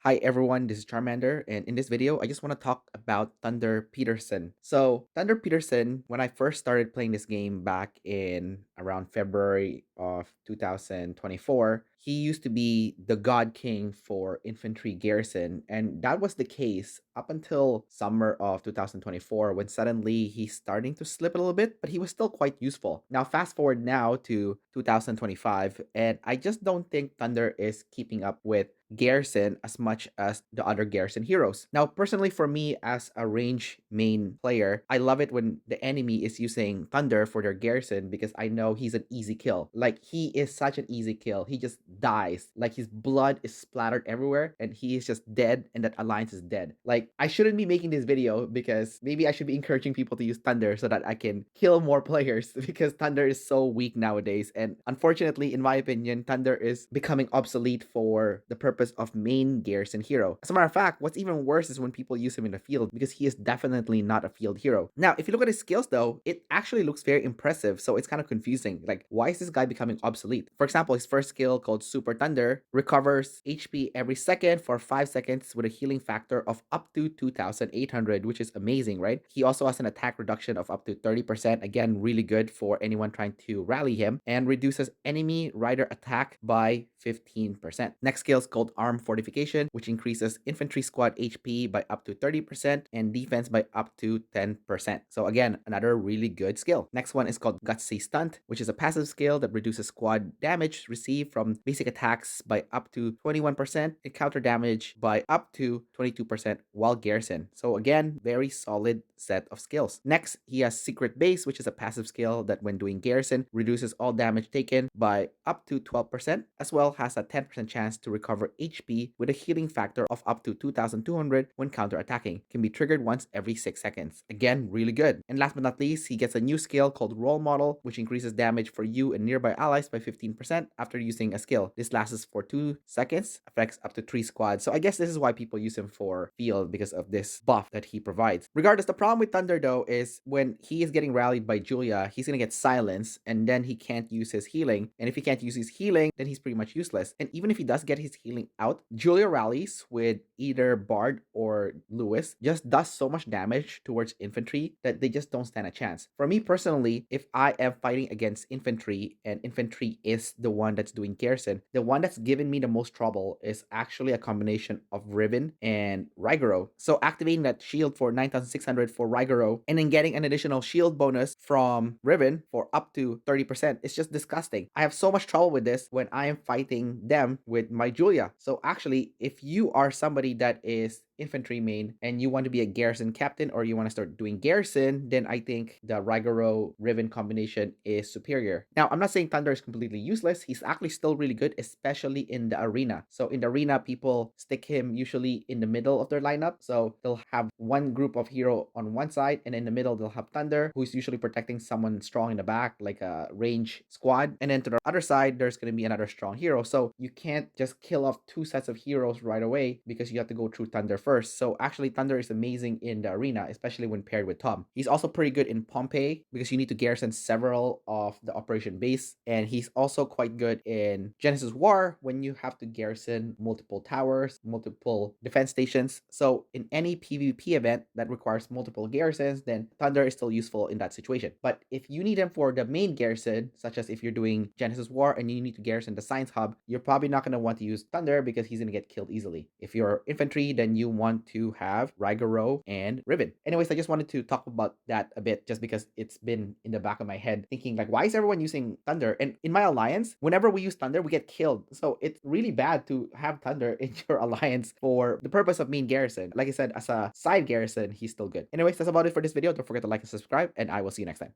Hi everyone, this is Charmander, and in this video, I just want to talk about Thunder Peterson. So, Thunder Peterson, when I first started playing this game back in around February of 2024, he used to be the God King for infantry garrison, and that was the case up until summer of 2024 when suddenly he's starting to slip a little bit, but he was still quite useful. Now, fast forward now to 2025, and I just don't think Thunder is keeping up with garrison as much as the other garrison heroes. Now, personally, for me as a range main player, I love it when the enemy is using Thunder for their garrison because I know he's an easy kill. Like, he is such an easy kill. He just dies. Like, his blood is splattered everywhere and he is just dead and that alliance is dead. Like, I shouldn't be making this video because maybe I should be encouraging people to use Thunder so that I can kill more players because Thunder is so weak nowadays. And unfortunately, in my opinion, Thunder is becoming obsolete for the purpose of main garrison hero. As a matter of fact, what's even worse is when people use him in the field because he is definitely not a field hero. Now, if you look at his skills though, it actually looks very impressive, so it's kind of confusing. Like, why is this guy becoming obsolete? For example, his first skill called Super Thunder recovers HP every second for 5 seconds with a healing factor of up to 2,800, which is amazing, right? He also has an attack reduction of up to 30%, again, really good for anyone trying to rally him, and reduces enemy rider attack by 15%. Next skill is called Arm Fortification, which increases infantry squad HP by up to 30% and defense by up to 10%. So again, another really good skill. Next one is called Gutsy Stunt, which is a passive skill that reduces squad damage received from basic attacks by up to 21% and counter damage by up to 22% while garrison. So again, very solid set of skills. Next, he has Secret Base, which is a passive skill that when doing garrison reduces all damage taken by up to 12%, as well has a 10% chance to recover HP with a healing factor of up to 2,200 when counter-attacking. Can be triggered once every 6 seconds. Again, really good. And last but not least, he gets a new skill called Role Model, which increases damage for you and nearby allies by 15% after using a skill. This lasts for 2 seconds, affects up to 3 squads. So I guess this is why people use him for field because of this buff that he provides. Regardless, the problem with Thunder though is when he is getting rallied by Julia, he's gonna get silenced and then he can't use his healing. And if he can't use his healing, then he's pretty much useless. And even if he does get his healing out, Julia rallies with either Bard or Lewis just does so much damage towards infantry that they just don't stand a chance. For me personally, if I am fighting against infantry and infantry is the one that's doing garrison, the one that's given me the most trouble is actually a combination of Riven and Rigoro. So activating that shield for 9,600 for Rigoro and then getting an additional shield bonus from Riven for up to 30%, it's just disgusting. I have so much trouble with this when I am fighting them with my Julia. So actually, if you are somebody that is infantry main and you want to be a garrison captain or you want to start doing garrison, then I think the Rigoro Riven combination is superior. Now, I'm not saying Thunder is completely useless. He's actually still really good, especially in the arena. So in the arena, people stick him usually in the middle of their lineup. So they'll have one group of hero on one side and in the middle they'll have Thunder, who's usually protecting someone strong in the back, like a range squad. And then to the other side, there's going to be another strong hero. So you can't just kill off 2 sets of heroes right away because you have to go through Thunder first. So actually, Thunder is amazing in the arena, especially when paired with Tom. He's also pretty good in Pompeii because you need to garrison several of the operation base. And he's also quite good in Genesis War when you have to garrison multiple towers, multiple defense stations. So in any PvP event that requires multiple garrisons, then Thunder is still useful in that situation. But if you need him for the main garrison, such as if you're doing Genesis War and you need to garrison the Science Hub, you're probably not going to want to use Thunder because he's going to get killed easily. If you're infantry, then you want to have Rigoro and Riven. Anyways, I just wanted to talk about that a bit just because it's been in the back of my head thinking like, why is everyone using Thunder? And in my alliance, whenever we use Thunder, we get killed. So it's really bad to have Thunder in your alliance for the purpose of main garrison. Like I said, as a side garrison, he's still good. Anyways, that's about it for this video. Don't forget to like and subscribe, and I will see you next time.